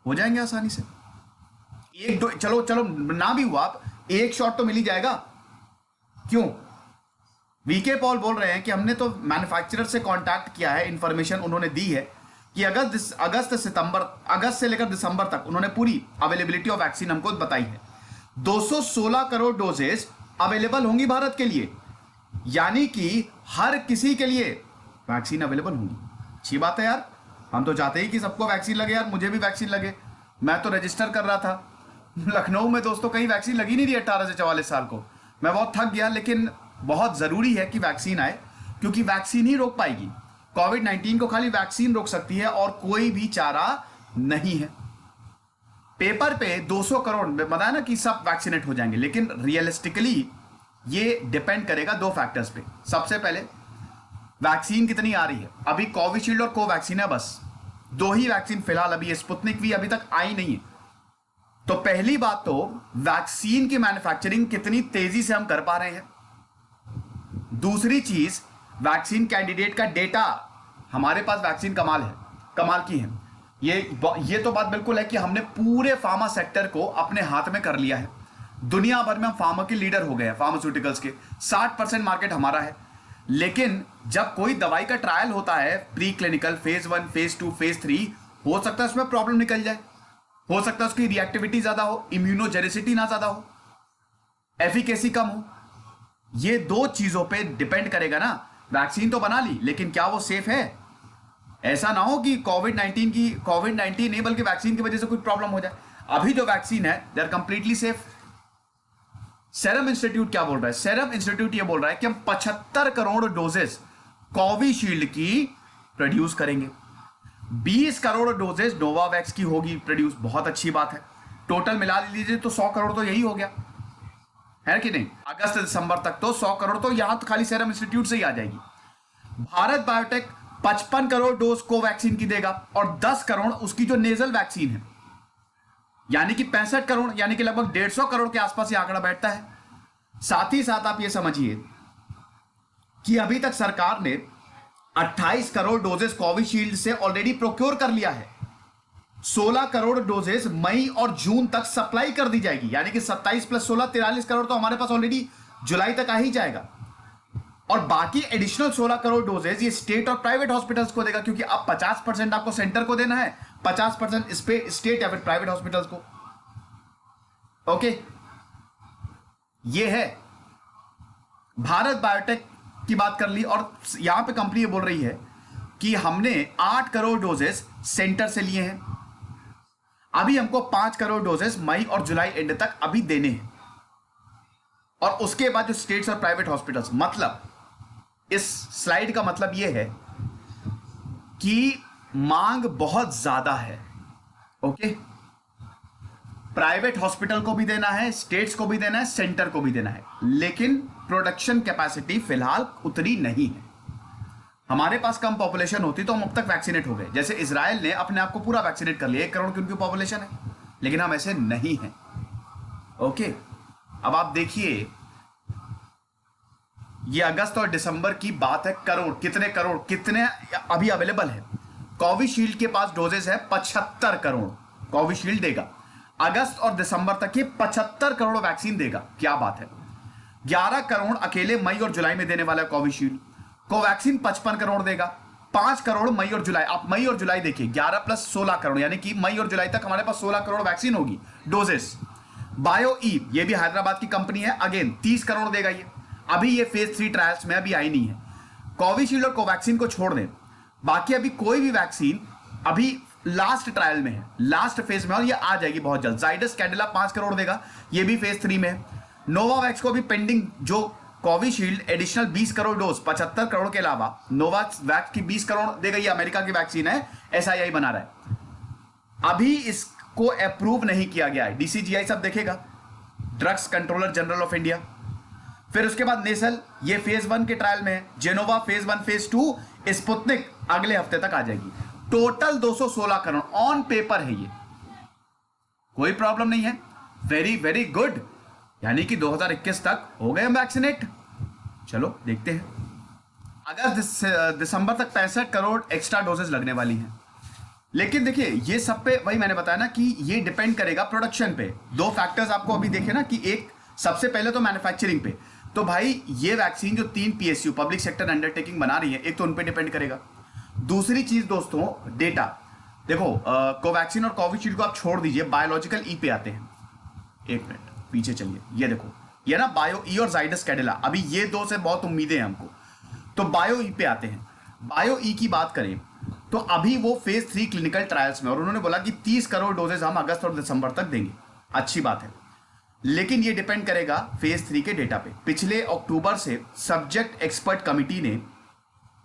हो जाएंगे आसानी से। एक दो, चलो चलो ना भी हुआ, एक शॉट तो मिल ही जाएगा। क्यों? वीके पॉल बोल रहे हैं कि हमने तो मैन्युफैक्चरर से कांटेक्ट किया है, इंफॉर्मेशन उन्होंने दी है कि अगस्त से लेकर दिसंबर तक उन्होंने पूरी अवेलेबिलिटी ऑफ वैक्सीन हमको बताई है। 216 करोड़ डोजेस अवेलेबल होंगी भारत के लिए, यानी कि हर किसी के लिए वैक्सीन अवेलेबल होंगी। अच्छी बात है यार, हम तो चाहते ही कि सबको वैक्सीन लगे यार, मुझे भी वैक्सीन लगे। मैं तो रजिस्टर कर रहा था लखनऊ में दोस्तों, कहीं वैक्सीन लगी नहीं रही 18 से 44 साल को। मैं बहुत थक गया, लेकिन बहुत जरूरी है कि वैक्सीन आए, क्योंकि वैक्सीन ही रोक पाएगी कोविड-19 को। खाली वैक्सीन रोक सकती है और कोई भी चारा नहीं है। पेपर पे 200 करोड़ बताया ना कि सब वैक्सीनेट हो जाएंगे, लेकिन रियलिस्टिकली ये डिपेंड करेगा दो फैक्टर्स पे। सबसे पहले वैक्सीन कितनी आ रही है। अभी कोविशील्ड और कोवैक्सीन है, बस दो ही वैक्सीन फिलहाल, अभी स्पुतनिक भी अभी तक आई नहीं है। तो पहली बात तो वैक्सीन की मैन्युफैक्चरिंग कितनी तेजी से हम कर पा रहे हैं। दूसरी चीज, वैक्सीन कैंडिडेट का डेटा, हमारे पास वैक्सीन कमाल की है। ये तो बात बिल्कुल है कि हमने पूरे फार्मा सेक्टर को अपने हाथ में कर लिया है। दुनिया भर में हम फार्मा के लीडर हो गए हैं, फार्मास्यूटिकल्स के 60% मार्केट हमारा है। लेकिन जब कोई दवाई का ट्रायल होता है, pre clinical, phase 1, phase 2, phase 3, हो सकता है उसमें प्रॉब्लम निकल जाए, हो सकता है उसकी रिएक्टिविटी ज्यादा हो, इम्यूनोजेनिसिटी ना ज्यादा हो, एफिकेसी कम हो। ये दो चीजों पे डिपेंड करेगा ना। वैक्सीन तो बना ली, लेकिन क्या वो सेफ है? ऐसा ना हो कि कोविड-19 नहीं बल्कि वैक्सीन की वजह से कुछ प्रॉब्लम हो जाए। अभी जो वैक्सीन है they are completely safe. Serum Institute क्या बोल रहा है? सेरम इंस्टीट्यूट ये बोल रहा है कि हम 75 करोड़ डोजेस कोविशील्ड की प्रोड्यूस करेंगे, 20 करोड़ डोजेस नोवावैक्स की होगी प्रोड्यूस। बहुत अच्छी बात है। टोटल मिला लीजिए तो 100 करोड़ तो यही हो गया, है कि नहीं? अगस्त दिसंबर तक तो 100 करोड़ तो यहां तो खाली सेरम इंस्टीट्यूट से ही आ जाएगी। Bharat biotech 55 crore dose Covaxin की देगा और 10 करोड़ उसकी जो नेजल वैक्सीन है, यानी कि 65 करोड़, यानी कि लगभग 150 करोड़ के आसपास ये आंकड़ा बैठता है। साथ ही साथ आप ये समझिए कि अभी तक सरकार ने 28 करोड़ डोजेस कोविशील्ड से ऑलरेडी प्रोक्योर कर लिया है। 16 करोड़ डोजेस मई और जून तक सप्लाई कर दी जाएगी, यानी कि 27 + 16 43 करोड़ तो हमारे पास ऑलरेडी जुलाई तक आ ही जाएगा। और बाकी एडिशनल 16 करोड़ डोजेस ये स्टेट और प्राइवेट हॉस्पिटल्स को देगा, क्योंकि अब 50% आपको सेंटर को देना है, 50% स्टेट या फिर प्राइवेट हॉस्पिटल्स को। ओके, ये है भारत बायोटेक की बात कर ली। और यहां पे कंपनी ये बोल रही है कि हमने 8 करोड़ डोजेस सेंटर से लिए हैं, अभी हमको 5 करोड़ डोजेस मई और जुलाई एंड तक अभी देने हैं, और उसके बाद जो स्टेट्स और प्राइवेट हॉस्पिटल्स। मतलब इस स्लाइड का मतलब यह है कि मांग बहुत ज्यादा है। ओके, प्राइवेट हॉस्पिटल को भी देना है, स्टेट्स को भी देना है, सेंटर को भी देना है, लेकिन प्रोडक्शन कैपेसिटी फिलहाल उतनी नहीं है। हमारे पास कम पॉपुलेशन होती तो हम अब तक वैक्सीनेट हो गए। जैसे इजराइल ने अपने आप को पूरा वैक्सीनेट कर लिया, 1 करोड़ की उनकी पॉपुलेशन है, लेकिन हम ऐसे नहीं हैं। ओके, अब आप देखिए, ये अगस्त और दिसंबर की बात है। करोड़ कितने अभी अवेलेबल है? कोविशील्ड के पास डोजेस है 75 करोड़, कोविशील्ड देगा। अगस्त और दिसंबर तक ये 75 करोड़ वैक्सीन देगा। क्या बात है! 11 करोड़ अकेले मई और जुलाई में देने वाला है कोविशील्ड। कोवैक्सीन 55 करोड़ देगा, 5 करोड़ मई और जुलाई। आप मई और जुलाई देखिए, 11 + 16 करोड़, यानी कि मई और जुलाई तक हमारे पास 16 करोड़ वैक्सीन होगी डोजेस। बायो ई, ये भी हैदराबाद की कंपनी है, अगेन 30 करोड़ देगा ये। अभी ये फेज 3 ट्रायल्स में अभी आई नहीं है। कोविशील्ड और कोवैक्सीन को छोड़ दें, बाकी अभी कोई भी वैक्सीन अभी लास्ट ट्रायल में है, लास्ट फेज में, और ये आ जाएगी बहुत जल्द। जाइडस कैडिला 5 करोड़ देगा, ये भी फेज 3 में है। नोवावैक्स को भी पेंडिंग, जो Covishield additional 20 crore dose 75 crore के अलावा नोवावैक्स की 20 करोड़ देगा। ये अमेरिका की वैक्सीन है, SII बना रहा है। अभी इसको अप्रूव नहीं किया गया है, DCGI सब देखेगा, drugs controller general of India. फिर उसके बाद नेसल, ये फेज 1 के ट्रायल में है। जेनोवा फेज 1, फेज 2, स्पुतनिक अगले हफ्ते तक आ जाएगी। टोटल 216 करोड़ ऑन पेपर है, ये कोई प्रॉब्लम नहीं है। वेरी वेरी गुड, यानी कि 2021 तक हो गए हम वैक्सीनेट। चलो देखते हैं। अगस्त दिसंबर तक 65 करोड़ एक्स्ट्रा डोजेस लगने वाली हैं। लेकिन देखिए ये सब पे वही मैंने बताया ना कि ये डिपेंड करेगा प्रोडक्शन पे। दो फैक्टर्स आपको अभी देखे ना कि एक सबसे पहले तो मैन्युफैक्चरिंग पे, तो भाई ये वैक्सीन जो 3 पीएसयू पब्लिक सेक्टर अंडरटेकिंग बना रही है, एक तो उन पे डिपेंड करेगा। दूसरी चीज दोस्तों डेटा, देखो कोवैक्सीन और कोविशील्ड को आप छोड़ दीजिए, बायोलॉजिकल ई पे आते हैं। एक मिनट पीछे चलिए, ये देखो ये ना बायो ई और जाइडस कैडिला, अभी ये दो से बहुत उम्मीदें हैं हमको। तो बायो ई पे आते हैं। बायो ई की बात करें तो अभी वो फेज 3 क्लिनिकल ट्रायल्स में, और उन्होंने बोला कि 30 करोड़ डोजेज हम अगस्त और दिसंबर तक देंगे। अच्छी बात है, लेकिन ये डिपेंड करेगा फेज 3 के डेटा पे। पिछले अक्टूबर से सब्जेक्ट एक्सपर्ट कमिटी ने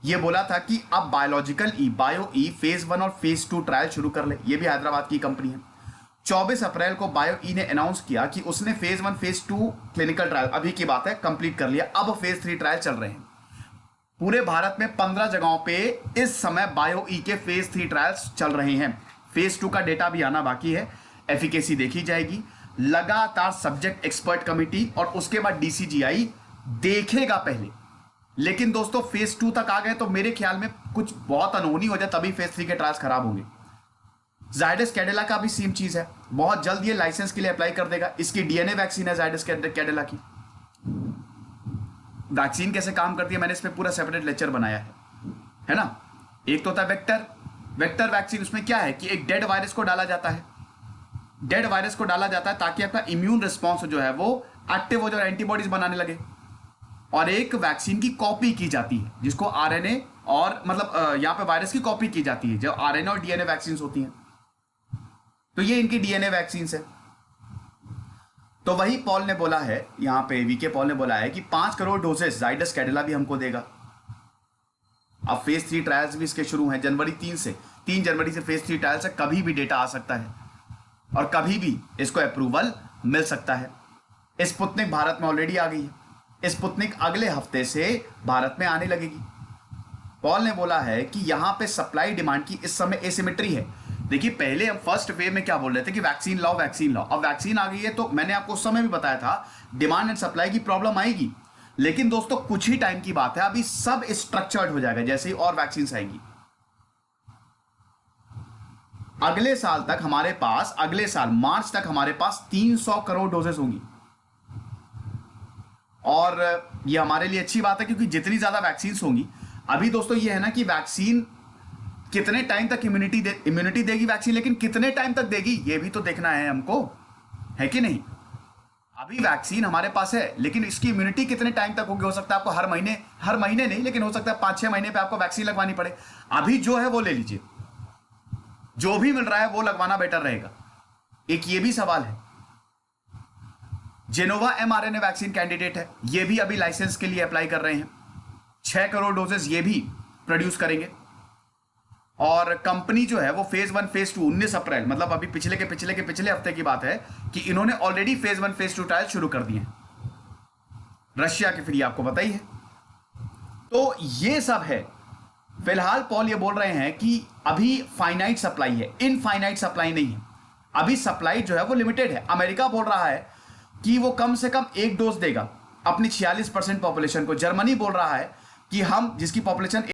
ये बोला था कि अब बायोलॉजिकल ई बायो ई फेज 1 और फेज 2 ट्रायल शुरू कर ले। ये भी हैदराबाद की कंपनी है। 24 अप्रैल को बायो ई ने अनाउंस किया कि उसने फेज 1 फेज 2 क्लिनिकल ट्रायल, अभी की बात है, कंप्लीट कर लिया। अब फेज 3 ट्रायल चल रहे हैं। पूरे भारत में 15 जगहों पे इस समय बायो ई के फेज 3 ट्रायल्स चल रहे हैं। फेज 2 का डेटा भी आना बाकी है, एफिकेसी देखी जाएगी। लगातार सब्जेक्ट एक्सपर्ट कमिटी और उसके बाद डीसीजीआई देखेगा पहले। लेकिन दोस्तों फेज 2 तक आ गए तो मेरे ख्याल में कुछ बहुत अनहोनी हो जाए, तभी फेज 3 के ट्रायल्स खराब होंगे। जाइडस कैडिला का भी सेम चीज है, बहुत जल्द ये लाइसेंस के लिए अप्लाई कर देगा। इसकी डीएनए वैक्सीन है जाइडस कैडिला की। वैक्सीन कैसे काम करती है मैंने इस पे पूरा सेपरेट लेक्चर बनाया है ना। एक तो होता है वेक्टर वैक्सीन। उसमें क्या है कि एक डेड वायरस को डाला जाता है, डेड वायरस को डाला जाता है ताकि आपका इम्यून रिस्पॉन्स जो है वो एक्टिव हो जाए, एंटीबॉडीज बनाने लगे। और एक वैक्सीन की कॉपी की जाती है जिसको आरएनए और मतलब यहां पे वायरस की कॉपी की जाती है, जो आरएनए और डीएनए वैक्सीन होती हैं। तो ये इनकी डीएनए वैक्सीन है। तो वही पॉल ने बोला है, यहां पे वीके पॉल ने बोला है कि 5 करोड़ डोजेस जाइडस कैडिला भी हमको देगा। अब फेज 3 ट्रायल्स भी इसके शुरू हैं जनवरी 3 जनवरी से फेज 3 ट्रायल से कभी भी डेटा आ सकता है और कभी भी इसको अप्रूवल मिल सकता है। स्पुतनिक भारत में ऑलरेडी आ गई है, स्पुतनिक अगले हफ्ते से भारत में आने लगेगी। पॉल ने बोला है कि यहां पे सप्लाई डिमांड की इस समय एसिमेट्री है। देखिए पहले हम फर्स्ट वेव में क्या बोल रहे थे कि वैक्सीन लाओ वैक्सीन लाओ, अब वैक्सीन आ गई है तो मैंने आपको उस समय भी बताया था डिमांड एंड सप्लाई की प्रॉब्लम आएगी। लेकिन दोस्तों कुछ ही टाइम की बात है, अभी सब स्ट्रक्चर्ड हो जाएगा जैसे ही और वैक्सीन आएगी। अगले साल तक हमारे पास, अगले साल मार्च तक हमारे पास 300 करोड़ डोजेस होंगी। और ये हमारे लिए अच्छी बात है क्योंकि जितनी ज्यादा वैक्सीन होंगी, अभी दोस्तों ये है ना कि वैक्सीन कितने टाइम तक इम्यूनिटी देगी वैक्सीन, लेकिन कितने टाइम तक देगी ये भी तो देखना है हमको, है कि नहीं। अभी वैक्सीन हमारे पास है लेकिन इसकी इम्यूनिटी कितने टाइम तक होगी। हो सकता है आपको हर महीने नहीं, लेकिन हो सकता है 5-6 महीने पे आपको वैक्सीन लगवानी पड़े। अभी जो है वो ले लीजिए, जो भी मिल रहा है वो लगवाना बेटर रहेगा। एक ये भी सवाल है, जेनोवा एमआरएनए वैक्सीन कैंडिडेट है, ये भी अभी लाइसेंस के लिए अप्लाई कर रहे हैं। 6 करोड़ डोजेस ये भी प्रोड्यूस करेंगे। और कंपनी जो है वो फेज 1 फेज 2 19 अप्रैल, मतलब अभी पिछले हफ्ते की बात है कि इन्होंने ऑलरेडी फेज 1 फेज 2 ट्रायल शुरू कर दिए हैं रशिया के, फिर आपको पता ही है। तो ये सब है। फिलहाल पॉल ये बोल रहे हैं कि अभी फाइनाइट सप्लाई है, इनफाइनाइट सप्लाई नहीं है। अभी सप्लाई जो है वो लिमिटेड है। अमेरिका बोल रहा है कि वो कम से कम 1 डोज देगा अपनी 46% पॉपुलेशन को। जर्मनी बोल रहा है कि हम जिसकी पॉपुलेशन